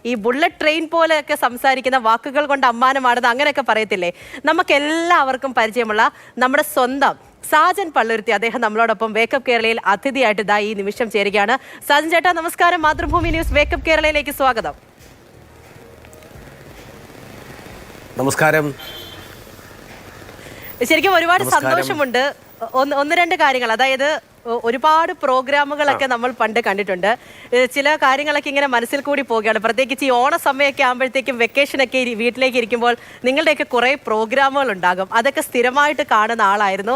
ഈ bullet train പോലെയൊക്കെ സംസാരിക്കുന്ന വാക്കുകൾ കൊണ്ട് അമ്മാനമാണെന്ന് അങ്ങനെയൊക്കെ പറയത്തില്ലേ? നമുക്ക് എല്ലാവർക്കും പരിചയമുള്ള നമ്മുടെ സ്വന്തം സാജൻ പള്ളുരുത്തി, അദ്ദേഹം നമ്മളോടൊപ്പം വേക്കപ്പ് കേരളയിൽ അതിഥിയായിട്ട് ഇതാ ഈ നിമിഷം ചേരുകയാണ്. സാജൻ ചേട്ടാ നമസ്കാരം. മാതൃഭൂമി ന്യൂസ് വേക്കപ്പ് കേരളയിലേക്ക് സ്വാഗതം. നമസ്കാരം. ശരിക്കും ഒരുപാട് സന്തോഷമുണ്ട്. ഒന്ന് രണ്ട് കാര്യങ്ങൾ, അതായത് ഒരുപാട് പ്രോഗ്രാമുകളൊക്കെ നമ്മൾ പണ്ട് കണ്ടിട്ടുണ്ട്. ചില കാര്യങ്ങളൊക്കെ ഇങ്ങനെ മനസ്സിൽ കൂടി പോവുകയാണ്. പ്രത്യേകിച്ച് ഈ ഓണ സമയമൊക്കെ ആകുമ്പോഴത്തേക്കും വെക്കേഷനൊക്കെ വീട്ടിലേക്ക് ഇരിക്കുമ്പോൾ നിങ്ങളുടെയൊക്കെ കുറേ പ്രോഗ്രാമുകൾ ഉണ്ടാകും. അതൊക്കെ സ്ഥിരമായിട്ട് കാണുന്ന ആളായിരുന്നു.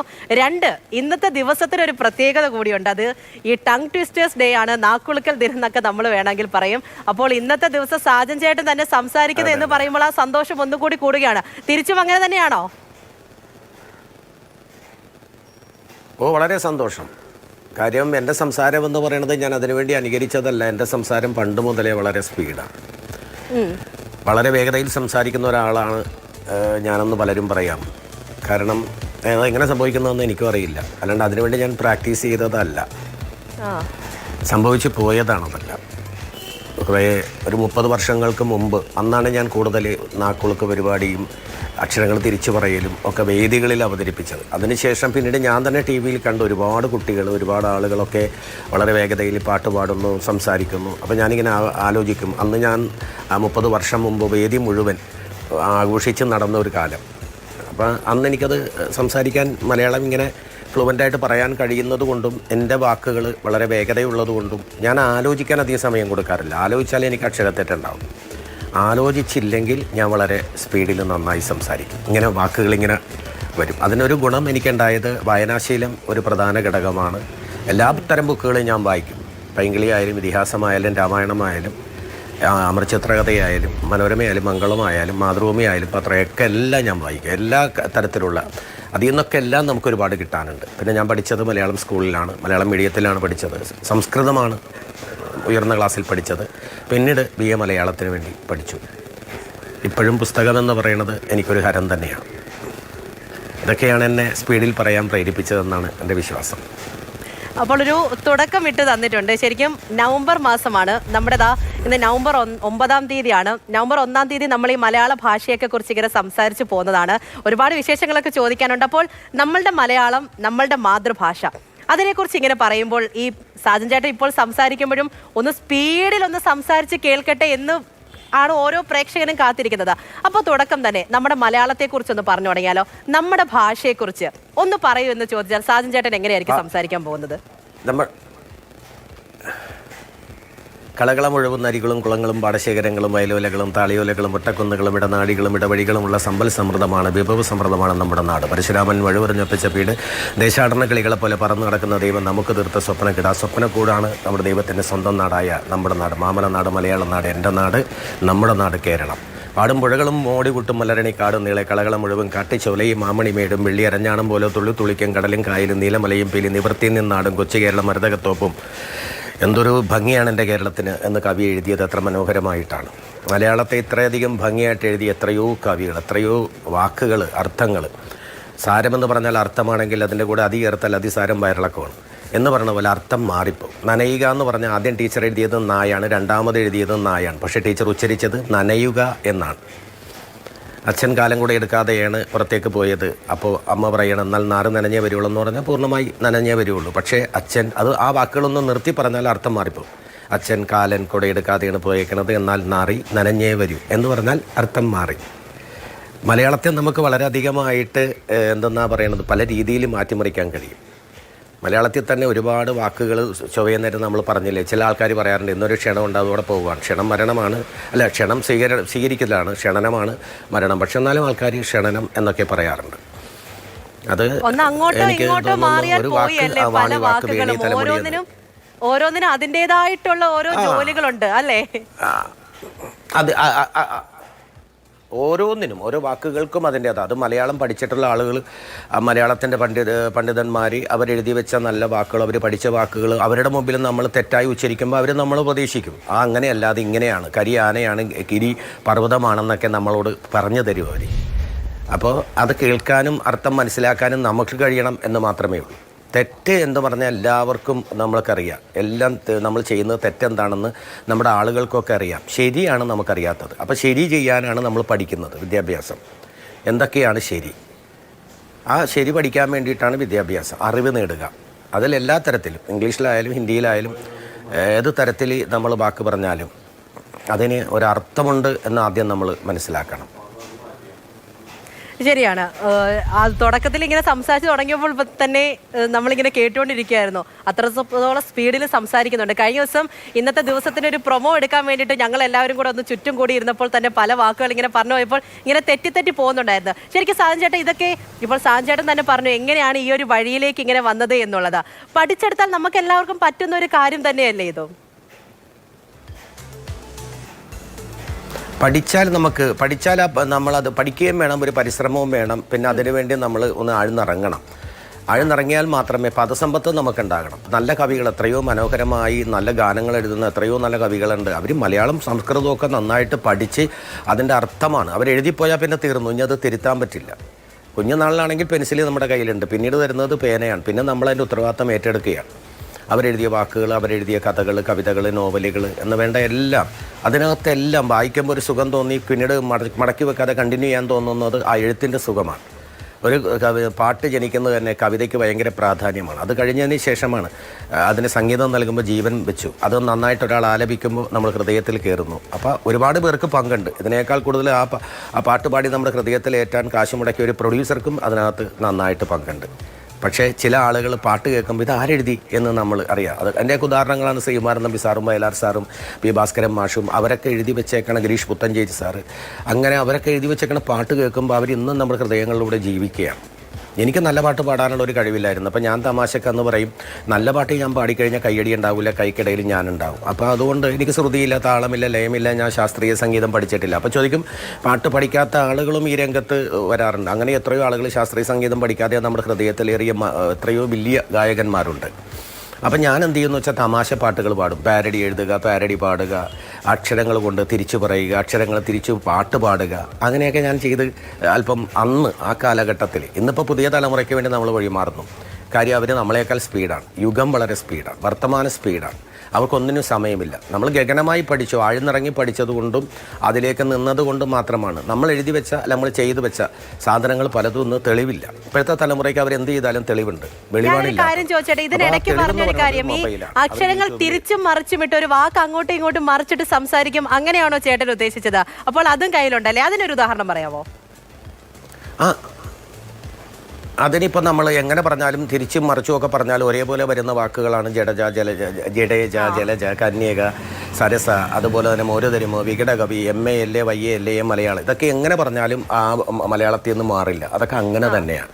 ഇന്നത്തെ ദിവസത്തിനൊരു പ്രത്യേകത കൂടിയുണ്ട്. അത് ഈ ടങ് ട്വിസ്റ്റേഴ്സ് ഡേ ആണ്, നാക്കുളുക്കൽ ദിനം എന്നൊക്കെ നമ്മൾ വേണമെങ്കിൽ പറയും. അപ്പോൾ ഇന്നത്തെ ദിവസം സാജൻ ചേട്ടൻ തന്നെ സംസാരിക്കുന്നത് എന്ന് പറയുമ്പോൾ ആ സന്തോഷം ഒന്നുകൂടി കൂടുകയാണ്. തിരിച്ചും അങ്ങനെ തന്നെയാണോ? വളരെ സന്തോഷം. കാര്യം എൻ്റെ സംസാരം എന്ന് പറയുന്നത് ഞാൻ അതിനുവേണ്ടി അനുകരിച്ചതല്ല. എൻ്റെ സംസാരം പണ്ട് മുതലേ വളരെ സ്പീഡാണ്, വളരെ വേഗതയിൽ സംസാരിക്കുന്ന ഒരാളാണ് ഞാനെന്ന് പലരും പറയാം. കാരണം എങ്ങനെ സംഭവിക്കുന്നതെന്ന് എനിക്കും അറിയില്ല. അല്ലാണ്ട് അതിനുവേണ്ടി ഞാൻ പ്രാക്ടീസ് ചെയ്തതല്ല, സംഭവിച്ചു പോയതാണതല്ല. ഒരു 30 വർഷങ്ങൾക്ക് മുമ്പ് അന്നാണ് ഞാൻ കൂടുതൽ നാക്കുളുക്ക് പരിപാടിയും അക്ഷരങ്ങൾ തിരിച്ചു പറയലും ഒക്കെ വേദികളിൽ അവതരിപ്പിച്ചത്. അതിനുശേഷം പിന്നീട് ഞാൻ തന്നെ ടി വിയിൽ കണ്ട ഒരുപാട് കുട്ടികൾ, ഒരുപാട് ആളുകളൊക്കെ വളരെ വേഗതയിൽ പാട്ട് പാടുന്നു, സംസാരിക്കുന്നു. അപ്പോൾ ഞാനിങ്ങനെ ആലോചിക്കും, അന്ന് ഞാൻ 30 വർഷം മുമ്പ് വേദി മുഴുവൻ ആഘോഷിച്ച് നടന്ന ഒരു കാലം. അപ്പോൾ അന്ന് എനിക്കത് സംസാരിക്കാൻ മലയാളം ഇങ്ങനെ ഫ്ലുവൻ്റായിട്ട് പറയാൻ കഴിയുന്നത് കൊണ്ടും എൻ്റെ വാക്കുകൾ വളരെ വേഗതയുള്ളത് കൊണ്ടും ഞാൻ ആലോചിക്കാൻ അധികം സമയം കൊടുക്കാറില്ല. ആലോചിച്ചാലേ എനിക്ക് അക്ഷരത്തെറ്റുണ്ടാവും. ആലോചിച്ചില്ലെങ്കിൽ ഞാൻ വളരെ സ്പീഡിൽ നന്നായി സംസാരിക്കും. ഇങ്ങനെ വാക്കുകളിങ്ങനെ വരും. അതിനൊരു ഗുണം എനിക്കുണ്ടായത് വായനാശീലം ഒരു പ്രധാന ഘടകമാണ്. എല്ലാ തരം ബുക്കുകളും ഞാൻ വായിക്കും. പൈങ്കിളിയായാലും ഇതിഹാസമായാലും രാമായണമായാലും അമർചിത്രകഥയായാലും മനോരമയായാലും മംഗളമായാലും മാതൃഭൂമിയായാലും പത്രമൊക്കെ എല്ലാം ഞാൻ വായിക്കും. എല്ലാ തരത്തിലുള്ള അതിൽ നിന്നൊക്കെ എല്ലാം നമുക്കൊരുപാട് കിട്ടാനുണ്ട്. പിന്നെ ഞാൻ പഠിച്ചത് മലയാളം സ്കൂളിലാണ്, മലയാളം മീഡിയത്തിലാണ് പഠിച്ചത്. സംസ്കൃതമാണ് ഉയർന്ന ക്ലാസ്സിൽ പഠിച്ചത്. പിന്നീട് BA മലയാളത്തിന് വേണ്ടി പഠിച്ചു. ഇപ്പോഴും പുസ്തകം എന്ന് പറയുന്നത് എനിക്കൊരു ഹരം തന്നെയാണ്. ഇതൊക്കെയാണ് എന്നെ സ്പീഡിൽ പറയാൻ പ്രേരിപ്പിച്ചതെന്നാണ് എൻ്റെ വിശ്വാസം. അപ്പോൾ ഒരു തുടക്കം ഇട്ട് തന്നിട്ടുണ്ട്. ശരിക്കും നവംബർ മാസമാണ് നമ്മുടേതാ. ഇന്ന് നവംബർ 9-ാം തീയതിയാണ്. നവംബർ 1-ാം തീയതി നമ്മൾ ഈ മലയാള ഭാഷയൊക്കെ കുറിച്ച് ഇങ്ങനെ സംസാരിച്ച് പോകുന്നതാണ്. ഒരുപാട് വിശേഷങ്ങളൊക്കെ ചോദിക്കാനുണ്ട്. അപ്പോൾ നമ്മളുടെ മലയാളം, നമ്മളുടെ മാതൃഭാഷ, അതിനെക്കുറിച്ച് ഇങ്ങനെ പറയുമ്പോൾ ഈ സാജൻ ചേട്ടൻ ഇപ്പോൾ സംസാരിക്കുമ്പോഴും ഒന്ന് സ്പീഡിൽ ഒന്ന് സംസാരിച്ച് കേൾക്കട്ടെ എന്ന് ആണ് ഓരോ പ്രേക്ഷകനും കാത്തിരിക്കുന്നത്. അപ്പോൾ തുടക്കം തന്നെ നമ്മുടെ മലയാളത്തെക്കുറിച്ചൊന്ന് പറഞ്ഞു തുടങ്ങിയാലോ? നമ്മുടെ ഭാഷയെക്കുറിച്ച് ഒന്ന് പറയൂ എന്ന് ചോദിച്ചാൽ സാജൻ ചേട്ടൻ എങ്ങനെയായിരിക്കും സംസാരിക്കാൻ പോകുന്നത്? കളകളം ഒഴുകുന്ന അരികളും കുളങ്ങളും പാടശേഖരങ്ങളും വയലോലകളും താളിയോലകളും ഒട്ടക്കുന്നുകളും ഇടനാടികളും ഇടവഴികളുമുള്ള സമ്പൽ സമൃദ്ധമാണ്, വിഭവ സമൃദ്ധമാണ് നമ്മുടെ നാട്. പരശുരാമൻ വഴുവറിഞ്ഞൊപ്പിച്ച വീട്, ദേശാടന കിളികളെ പോലെ പറന്നു നടക്കുന്ന ദൈവം നമുക്ക് തീർത്ത സ്വപ്നക്കിട. ആ സ്വപ്നക്കൂടാണ് നമ്മുടെ ദൈവത്തിൻ്റെ സ്വന്തം നാടായ നമ്മുടെ നാട്. മാമല നാട്, മലയാളം നാട്, എൻ്റെ നാട്, നമ്മുടെ നാട് കേരളം. പാടും പുഴകളും ഓടികുട്ടും മലരണിക്കാടും നീളെ കളകളം മുഴുവൻ കാട്ടിച്ചോലയും മാമണിമേടും വെള്ളി അരഞ്ഞാണം പോലെ തുള്ളിത്തുളിക്കും കടലും കായലും നീലമലയും പീലി നിവൃത്തി നിന്നാടും കൊച്ചു കേരളം മരതകത്തോപ്പും. എന്തൊരു ഭംഗിയാണ് എൻ്റെ കേരളത്തിന് എന്ന് കവി എഴുതിയത് എത്ര മനോഹരമായിട്ടാണ്. മലയാളത്തെ ഇത്രയധികം ഭംഗിയായിട്ട് എഴുതിയ എത്രയോ കവികൾ, എത്രയോ വാക്കുകൾ, അർത്ഥങ്ങൾ. സാരമെന്ന് പറഞ്ഞാൽ അർത്ഥമാണെങ്കിൽ അതിൻ്റെ കൂടെ അതിയേർത്താൽ അതിസാരം വയറിളക്കമാണ് എന്ന് പറഞ്ഞ പോലെ അർത്ഥം മാറിപ്പോകും. നനയുക എന്ന് പറഞ്ഞാൽ ആദ്യം ടീച്ചർ എഴുതിയത് നായാണ്, രണ്ടാമത് എഴുതിയത് നായാണ്. പക്ഷേ ടീച്ചർ ഉച്ചരിച്ചത് നനയുക എന്നാണ്. അച്ഛൻ കാലം കൂടെ എടുക്കാതെയാണ് പുറത്തേക്ക് പോയത്. അപ്പോൾ അമ്മ പറയണം, എന്നാൽ നാറ് നനഞ്ഞേ വരുള്ളൂ എന്ന് പറഞ്ഞാൽ പൂർണ്ണമായി നനഞ്ഞേ വരുള്ളൂ. പക്ഷേ അച്ഛൻ ആ വാക്കുകളൊന്നും നിർത്തി പറഞ്ഞാൽ അർത്ഥം മാറിപ്പോകും. അച്ഛൻ കാലൻ കൂടെ എടുക്കാതെയാണ് പോയേക്കണത്, എന്നാൽ നാറി നനഞ്ഞേ വരൂ എന്ന് പറഞ്ഞാൽ അർത്ഥം മാറി. മലയാളത്തെ നമുക്ക് വളരെയധികമായിട്ട് എന്തെന്നാ പറയണത്, പല രീതിയിൽ മാറ്റിമറിക്കാൻ കഴിയും. മലയാളത്തിൽ തന്നെ ഒരുപാട് വാക്കുകൾ ചൊവ്വേന്നേരം നമ്മൾ പറഞ്ഞില്ലേ. ചില ആൾക്കാർ പറയാറുണ്ട് ഇന്നൊരു ക്ഷണം ഉണ്ട് അതോടെ പോവുകയാണ്. ക്ഷണം മരണമാണ്, അല്ല ക്ഷണം സ്വീകരിക്കലാണ്, ക്ഷണനമാണ് മരണം. പക്ഷെ എന്നാലും ആൾക്കാർ ക്ഷണനം എന്നൊക്കെ പറയാറുണ്ട്. അത് എനിക്ക് ഒരു വാക്ക് വേണി തലമുറ ഓരോന്നിനും അതിൻ്റെതായിട്ടുള്ള ഓരോ ജോലികളുണ്ട് അല്ലേ? അത് ഓരോന്നിനും ഓരോ വാക്കുകൾക്കും അതിൻ്റേതാണ്. അത് മലയാളം പഠിച്ചിട്ടുള്ള ആളുകൾ, മലയാളത്തിൻ്റെ പണ്ഡിതന്മാർ അവരെഴുതി വെച്ച നല്ല വാക്കുകൾ, അവർ പഠിച്ച വാക്കുകൾ അവരുടെ മുമ്പിൽ നമ്മൾ തെറ്റായി ഉച്ചരിക്കുമ്പോൾ അവർ നമ്മൾ ഉപദേശിക്കും. അങ്ങനെയല്ലാതെ ഇങ്ങനെയാണ്, കരി ആനയാണ്, കിരി പർവ്വതമാണെന്നൊക്കെ നമ്മളോട് പറഞ്ഞു തരും അവർ. അപ്പോൾ അത് കേൾക്കാനും അർത്ഥം മനസ്സിലാക്കാനും നമുക്ക് കഴിയണം എന്ന് മാത്രമേ ഉള്ളൂ. തെറ്റ് എന്ന് പറഞ്ഞാൽ എല്ലാവർക്കും നമ്മൾക്കറിയാം. എല്ലാം നമ്മൾ ചെയ്യുന്നത് തെറ്റെന്താണെന്ന് നമ്മുടെ ആളുകൾക്കൊക്കെ അറിയാം. ശരിയാണ് നമുക്കറിയാത്തത്. അപ്പോൾ ശരി ചെയ്യാനാണ് നമ്മൾ പഠിക്കുന്നത്. വിദ്യാഭ്യാസം എന്തൊക്കെയാണ് ശരി, ആ ശരി പഠിക്കാൻ വേണ്ടിയിട്ടാണ് വിദ്യാഭ്യാസം. അറിവ് നേടുക, അതിലെല്ലാ തരത്തിലും, ഇംഗ്ലീഷിലായാലും ഹിന്ദിയിലായാലും ഏത് തരത്തിൽ നമ്മൾ വാക്ക് പറഞ്ഞാലും അതിന് ഒരർത്ഥമുണ്ട് എന്ന് ആദ്യം നമ്മൾ മനസ്സിലാക്കണം. ശരിയാണ്. തുടക്കത്തിൽ ഇങ്ങനെ സംസാരിച്ച് തുടങ്ങിയപ്പോൾ തന്നെ നമ്മളിങ്ങനെ കേട്ടുകൊണ്ടിരിക്കുകയായിരുന്നു. അത്രത്തോളം സ്പീഡിൽ സംസാരിക്കുന്നുണ്ട്. കഴിഞ്ഞ ദിവസം ഇന്നത്തെ ദിവസത്തിന് ഒരു പ്രൊമോ എടുക്കാൻ വേണ്ടിയിട്ട് ഞങ്ങൾ എല്ലാവരും കൂടെ ഒന്ന് ചുറ്റും കൂടി ഇരുന്നപ്പോൾ തന്നെ പല വാക്കുകൾ ഇങ്ങനെ പറഞ്ഞു പോയപ്പോൾ ഇങ്ങനെ തെറ്റി പോകുന്നുണ്ടായിരുന്നു. ശരിക്കും സാജൻ ചേട്ടൻ ഇതൊക്കെ ഇപ്പോൾ സാജൻ ചേട്ടൻ തന്നെ പറഞ്ഞു എങ്ങനെയാണ് ഈ ഒരു വഴിയിലേക്ക് ഇങ്ങനെ വന്നത് എന്നുള്ളത്. പഠിച്ചെടുത്താൽ നമുക്ക് എല്ലാവർക്കും പറ്റുന്ന ഒരു കാര്യം തന്നെയല്ലേ ഇതും? പഠിച്ചാൽ നമ്മളത് പഠിക്കുകയും വേണം, ഒരു പരിശ്രമവും വേണം. പിന്നെ അതിനുവേണ്ടി നമ്മൾ ഒന്ന് ആഴ്ന്നിറങ്ങിയാൽ മാത്രമേ പദസമ്പത്ത് നമുക്കുണ്ടാകണം. നല്ല കവികൾ എത്രയോ മനോഹരമായി നല്ല ഗാനങ്ങൾ എഴുതുന്ന എത്രയോ നല്ല കവികളുണ്ട്. അവർ മലയാളം സംസ്കൃതമൊക്കെ നന്നായിട്ട് പഠിച്ച് അതിൻ്റെ അർത്ഥമാണ് അവരെഴുതിപ്പോയാൽ പിന്നെ തീർന്നു. ഇനി അത് തിരുത്താൻ പറ്റില്ല. കുഞ്ഞുനാളിലാണെങ്കിൽ പെൻസിൽ നമ്മുടെ കയ്യിലുണ്ട്, പിന്നീട് വരുന്നത് പേനയാണ്. പിന്നെ നമ്മളതിൻ്റെ ഉത്തരവാദിത്തം ഏറ്റെടുക്കുകയാണ്. അവരെഴുതിയ വാക്കുകൾ, അവരെഴുതിയ കഥകൾ, കവിതകൾ, നോവലുകൾ എന്ന് വേണ്ട എല്ലാം, അതിനകത്തെല്ലാം വായിക്കുമ്പോൾ ഒരു സുഖം തോന്നി പിന്നീട് മടക്കി വെക്കാതെ കണ്ടിന്യൂ ചെയ്യാൻ തോന്നുന്നത് ആ എഴുത്തിൻ്റെ സുഖമാണ്. ഒരു പാട്ട് ജനിക്കുന്നത് തന്നെ കവിതയ്ക്ക് ഭയങ്കര പ്രാധാന്യമാണ്. അത് കഴിഞ്ഞതിന് ശേഷമാണ് അതിന് സംഗീതം നൽകുമ്പോൾ ജീവൻ വെച്ചു. അത് നന്നായിട്ട് ഒരാൾ ആലപിക്കുമ്പോൾ നമ്മൾ ഹൃദയത്തിൽ കയറുന്നു. അപ്പോൾ ഒരുപാട് പേർക്ക് പങ്കുണ്ട്. ഇതിനേക്കാൾ കൂടുതൽ ആ പാട്ടുപാടി നമ്മുടെ ഹൃദയത്തിൽ ഏറ്റാൻ കാശ് മുടക്കിയ ഒരു പ്രൊഡ്യൂസർക്കും അതിനകത്ത് നന്നായിട്ട് പങ്കുണ്ട്. പക്ഷേ ചില ആളുകൾ പാട്ട് കേൾക്കുമ്പോൾ ഇത് ആരെഴുതി എന്ന് നമ്മൾ അറിയാം. അത് എൻ്റെയൊക്കെ ഉദാഹരണങ്ങളാണ് ശ്രീകുമാരൻ നമ്പി സാറും വയലാർ സാറും പി ഭാസ്കരൻ മാഷും. അവരൊക്കെ എഴുതി വെച്ചേക്കണ ഗിരീഷ് പുത്തഞ്ചേരി സാറ്, അങ്ങനെ അവരൊക്കെ എഴുതി വെച്ചേക്കണ പാട്ട് കേൾക്കുമ്പോൾ അവർ ഇന്നും നമ്മുടെ ഹൃദയങ്ങളിലൂടെ ജീവിക്കുകയാണ്. എനിക്ക് നല്ല പാട്ട് പാടാനുള്ള ഒരു കഴിവില്ലായിരുന്നു. അപ്പോൾ ഞാൻ തമാശക്കെന്ന് പറയും, നല്ല പാട്ട് ഞാൻ പാടിക്കഴിഞ്ഞാൽ കയ്യടി ഉണ്ടാവില്ല, കൈക്കിടയിൽ ഞാനുണ്ടാവും. അപ്പോൾ അതുകൊണ്ട് എനിക്ക് ശ്രുതിയില്ല, താളമില്ല, ലയമില്ല, ഞാൻ ശാസ്ത്രീയ സംഗീതം പഠിച്ചിട്ടില്ല. അപ്പോൾ ചോദിക്കും, പാട്ട് പഠിക്കാത്ത ആളുകളും ഈ രംഗത്ത് വരാറുണ്ട്. അങ്ങനെ എത്രയോ ആളുകൾ ശാസ്ത്രീയ സംഗീതം പഠിക്കാതെ നമ്മുടെ ഹൃദയത്തിലേറിയ എത്രയോ വലിയ ഗായകന്മാരുണ്ട്. അപ്പം ഞാൻ എന്ത് ചെയ്യുമെന്ന് വെച്ചാൽ തമാശ പാട്ടുകൾ പാടും. പാരഡി എഴുതുക, പാരഡി പാടുക, അക്ഷരങ്ങൾ കൊണ്ട് തിരിച്ചു പറയുക, അക്ഷരങ്ങൾ തിരിച്ചു പാട്ട് പാടുക. അങ്ങനെയൊക്കെ ഞാൻ ചെയ്ത് അല്പം അന്ന് ആ കാലഘട്ടത്തിൽ. ഇന്നിപ്പോൾ പുതിയ തലമുറയ്ക്ക് വേണ്ടി നമ്മൾ വഴിമാറുന്നു. കാര്യം അവർ നമ്മളെക്കാൾ സ്പീഡാണ്. യുഗം വളരെ സ്പീഡാണ്, വർത്തമാന സ്പീഡാണ്. അവർക്കൊന്നിനും സമയമില്ല. നമ്മൾ ഗഗനമായി പഠിച്ചു, ആഴ്ന്നിറങ്ങി പഠിച്ചതുകൊണ്ടും അതിലേക്ക് നിന്നതുകൊണ്ടും മാത്രമാണ് നമ്മൾ എഴുതി വെച്ച, നമ്മൾ ചെയ്തു വെച്ച സാധനങ്ങൾ പലതും ഇന്ന് തെളിവില്ല. ഇപ്പോഴത്തെ തലമുറയ്ക്ക് അവരെന്ത് ചെയ്താലും തെളിവുണ്ട്, വെളിവാടില്ല. കാര്യം ചോദിച്ചേട്ടെ, ഇതിനിടയ്ക്ക് പറഞ്ഞൊരു കാര്യം, ഈ അക്ഷരങ്ങൾ തിരിച്ചും മറിച്ചും ഇട്ട് ഒരു വാക്ക് അങ്ങോട്ടും ഇങ്ങോട്ടും മറിച്ചിട്ട് സംസാരിക്കും, അങ്ങനെയാണോ ചേട്ടൻ ഉദ്ദേശിച്ചത്? അപ്പോൾ അതും കയ്യിലുണ്ടല്ലേ? അതിനൊരു ഉദാഹരണം പറയാമോ? അതിനിപ്പോൾ നമ്മൾ എങ്ങനെ പറഞ്ഞാലും തിരിച്ചും മറിച്ചും ഒക്കെ പറഞ്ഞാലും ഒരേപോലെ വരുന്ന വാക്കുകളാണ് ജഡജ, ജഡേജ, ജലജ, കന്യക, സരസ, അതുപോലെ തന്നെ മോരുതരുമോ, വികടകവി, MA, LA, YA, LA, Malayalam. ഇതൊക്കെ എങ്ങനെ പറഞ്ഞാലും ആ മലയാളത്തിൽ നിന്ന് മാറില്ല. അതൊക്കെ അങ്ങനെ തന്നെയാണ്.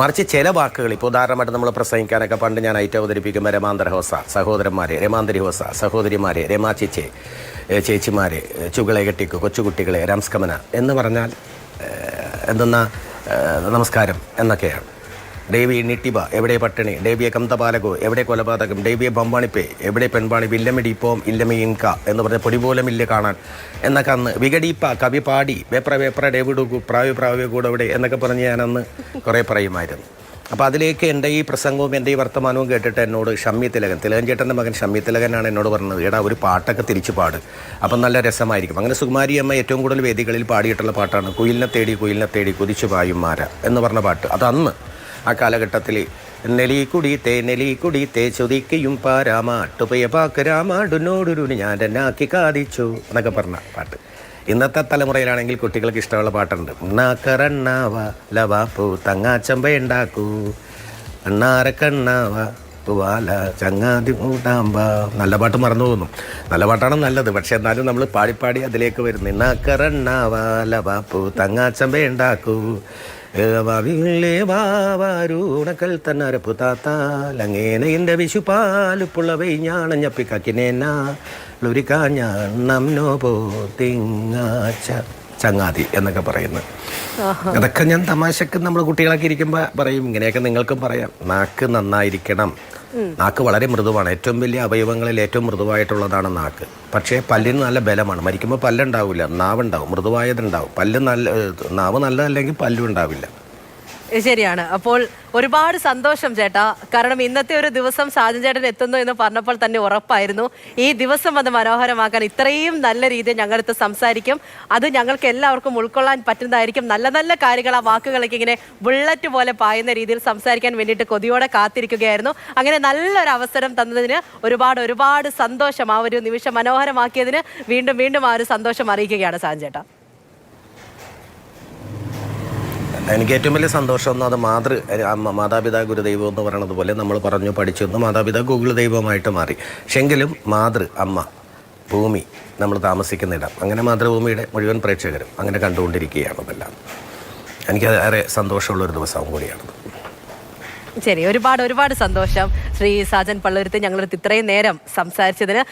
മറിച്ച് ചില വാക്കുകൾ, ഇപ്പോൾ ഉദാഹരണമായിട്ട് നമ്മൾ പ്രസംഗിക്കാനൊക്കെ പണ്ട് ഞാൻ ഐറ്റം അവതരിപ്പിക്കുമ്പോൾ രമാന്തരഹോസ സഹോദരന്മാരെ, രമാന്തരിഹോസ സഹോദരിമാരെ, രമാച്ചിച്ചെ ചേച്ചിമാരെ, ചുകളെ കെട്ടിക്കു കൊച്ചുകുട്ടികളെ, രാംസ്കമന എന്ന് പറഞ്ഞാൽ എന്തെന്നാ നമസ്കാരം എന്നൊക്കെയാണ്. ഡേവി നിട്ടിബ, എവിടെ പട്ടിണി, ഡേവിയെ കന്തപാലകോ, എവിടെ കൊലപാതകം, ഡേവിയെ ബമ്പാണിപ്പേ, എവിടെ പെൺപാണി, വില്ലമിടിപ്പോം ഇല്ലമീൻക എന്ന് പറഞ്ഞ പൊടിപോലമില്ല കാണാൻ എന്നൊക്കെ അന്ന്. വികടീപ്പ, കവി പാടി, വേപ്ര ഡേവിഡു പ്രാവ്യ കൂടെ ഇവിടെ എന്നൊക്കെ പറഞ്ഞ് ഞാനന്ന് കുറേ പറയുമായിരുന്നു. അപ്പോൾ അതിലേക്ക് എൻ്റെ ഈ പ്രസംഗവും എൻ്റെ ഈ വർത്തമാനവും കേട്ടിട്ട് എന്നോട് ഷമ്മി തിലകൻ ചേട്ടൻ്റെ മകൻ ഷമ്മി തിലകനാണ് എന്നോട് പറഞ്ഞത്, എടാ ഒരു പാട്ടൊക്കെ തിരിച്ചു പാട്, അപ്പം നല്ല രസമായിരിക്കും. അങ്ങനെ സുകുമാരി അമ്മ ഏറ്റവും കൂടുതൽ വേദികളിൽ പാടിയിട്ടുള്ള പാട്ടാണ് കുയിലിനെ തേടി കുതിച്ചു പായുമാര എന്ന് പറഞ്ഞ പാട്ട്. അതന്ന് ആ കാലഘട്ടത്തിൽ നെലിക്കുടി തേ ചൊതിക്കയും പാരാമാട്ടുപയ പാക്കരാമാടുനോടുരുന് ഞാൻ എന്നാക്കി കാതിച്ചു എന്നൊക്കെ പറഞ്ഞ പാട്ട്. ഇന്നത്തെ തലമുറയിലാണെങ്കിൽ കുട്ടികൾക്ക് ഇഷ്ടമുള്ള പാട്ടുണ്ട്. ഉണ്ണാക്കറണ്ണാവ ലവാപ്പൂ തങ്ങാച്ചമ്പ ഉണ്ടാക്കൂ, അണ്ണാരക്കണ്ണാവ വാല ചങ്ങാതി മൂട്ടാമ്പ. നല്ല പാട്ട് മറന്നു പോകുന്നു. നല്ല പാട്ടാണ് നല്ലത്, പക്ഷെ എന്നാലും നമ്മൾ പാടിപ്പാടി അതിലേക്ക് വരുന്നു. ഇണ്ണാക്കറണ്ണാവ ലവാപ്പൂ തങ്ങാച്ചമ്പ ഉണ്ടാക്കൂ, വാവാരൂണക്കൽ തന്നരപ്പു താത്താലങ്ങേന എൻ്റെ വിശുപാലുപ്പുള്ളവൈ ഞാണഞ്ഞപ്പിക്കാക്കിനേനാ ചങ്ങാതി എന്നൊക്കെ പറയുന്നത്. അതൊക്കെ ഞാൻ തമാശക്ക് നമ്മൾ കുട്ടികളൊക്കെ ഇരിക്കുമ്പോൾ പറയും. ഇങ്ങനെയൊക്കെ നിങ്ങൾക്കും പറയാം. നാക്ക് നന്നായിരിക്കണം. നാക്ക് വളരെ മൃദുവാണ്. ഏറ്റവും വലിയ അവയവങ്ങളിൽ ഏറ്റവും മൃദുവായിട്ടുള്ളതാണ് നാക്ക്. പക്ഷേ പല്ലിന് നല്ല ബലമാണ്. മരിക്കുമ്പോൾ പല്ലുണ്ടാവില്ല, നാവുണ്ടാവും, മൃദുവായതുണ്ടാവും. നാവ് നല്ലതല്ലെങ്കിൽ പല്ലും ഉണ്ടാവില്ല. ശരിയാണ്. അപ്പോൾ ഒരുപാട് സന്തോഷം ചേട്ടാ. കാരണം ഇന്നത്തെ ഒരു ദിവസം സാജൻ ചേട്ടൻ എത്തുന്നു എന്ന് പറഞ്ഞപ്പോൾ തന്നെ ഉറപ്പായിരുന്നു ഈ ദിവസം അത് മനോഹരമാക്കാൻ ഇത്രയും നല്ല രീതിയിൽ ഞങ്ങളടുത്ത് സംസാരിക്കും. അത് ഞങ്ങൾക്ക് എല്ലാവർക്കും ഉൾക്കൊള്ളാൻ പറ്റുന്നതായിരിക്കും. നല്ല നല്ല കാര്യങ്ങൾ, ആ വാക്കുകളൊക്കെ ഇങ്ങനെ ബുള്ളറ്റ് പോലെ പായുന്ന രീതിയിൽ സംസാരിക്കാൻ വേണ്ടിയിട്ട് കൊതിയോടെ കാത്തിരിക്കുകയായിരുന്നു. അങ്ങനെ നല്ലൊരു അവസരം തന്നതിന് ഒരുപാട് സന്തോഷം. ആ ഒരു നിമിഷം മനോഹരമാക്കിയതിന് വീണ്ടും ആ ഒരു സന്തോഷം അറിയിക്കുകയാണ് സാജൻ ചേട്ടാ. എനിക്ക് ഏറ്റവും വലിയ സന്തോഷം ഒന്ന് അത് മാതാപിതാ ഗുരുദൈവം എന്ന് പറയുന്നത് പോലെ നമ്മൾ പറഞ്ഞു പഠിച്ചു മാതാപിതാ ഗൂഗിൾ ദൈവമായിട്ട് മാറി. പക്ഷെങ്കിലും അമ്മ ഭൂമി നമ്മൾ താമസിക്കുന്നിടം, അങ്ങനെ മാതൃഭൂമിയുടെ മുഴുവൻ പ്രേക്ഷകരും അങ്ങനെ കണ്ടുകൊണ്ടിരിക്കുകയാണ്. അതെല്ലാം എനിക്ക് ഏറെ സന്തോഷമുള്ളൊരു ദിവസവും കൂടിയാണത്. ശരി, ഒരുപാട് സന്തോഷം ശ്രീ സാജൻ പള്ളുരുത്തി ഞങ്ങളടുത്ത് ഇത്രയും നേരം സംസാരിച്ചതിന്.